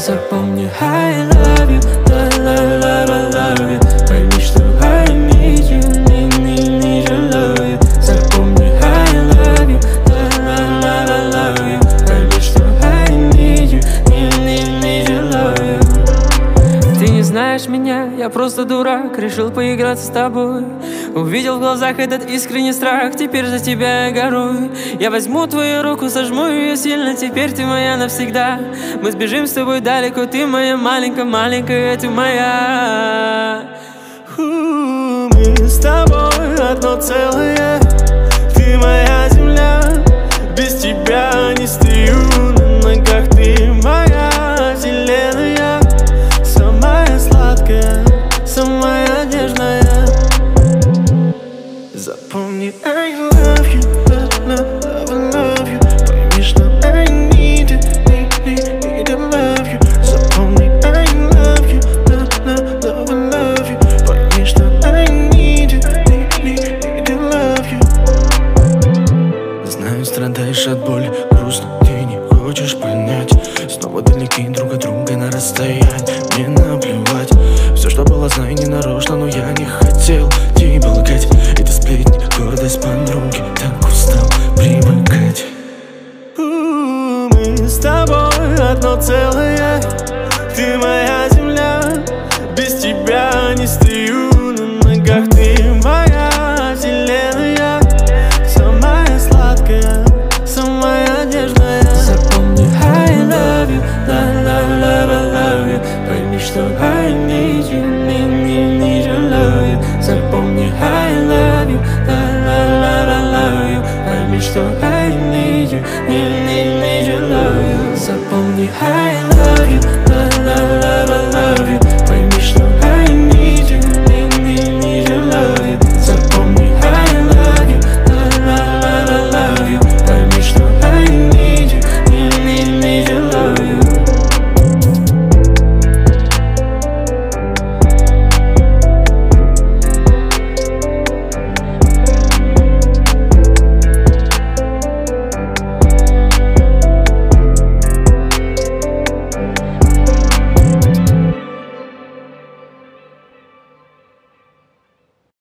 Запомни, I love you, love you. Пойми, что I need you, need you, love you. Запомни, I love you, love you. Пойми, что I need you, need you, love you. Ты не знаешь меня, я просто дурак, решил поиграться с тобой. Увидел в глазах этот искренний страх, теперь за тебя я горую. Я возьму твою руку, сожму ее сильно, теперь ты моя навсегда. Мы сбежим с тобой далеко, ты моя маленькая, ты моя. Мы с тобой одно целое, ты моя земля. Без тебя не стою на ногах, ты моя вселенная. Самая сладкая, самая нежная. Запомни, I love you, love you. Пойми, что I need to love you. Запомни, I love you, love you. Пойми, что I need to love you. Знаю, страдаешь от боли, грустно, ты не хочешь понять. Снова далеки друг от друга на расстоянии. Мне наплевать, все, что было, знаю, не нарочно, но я не хотел тебя лгать. Это сплетни, гордость подруги, так устал привыкать. Мы с тобой одно целое, ты моя земля. Без тебя не стою на ногах, ты моя вселенная. Самая сладкая, самая нежная. Запомни, I love you, love you. Пойми, что I need you, need you, love you. Запомни, I love you, love you. Пойми, что I need you, need you, love you. Запомни, I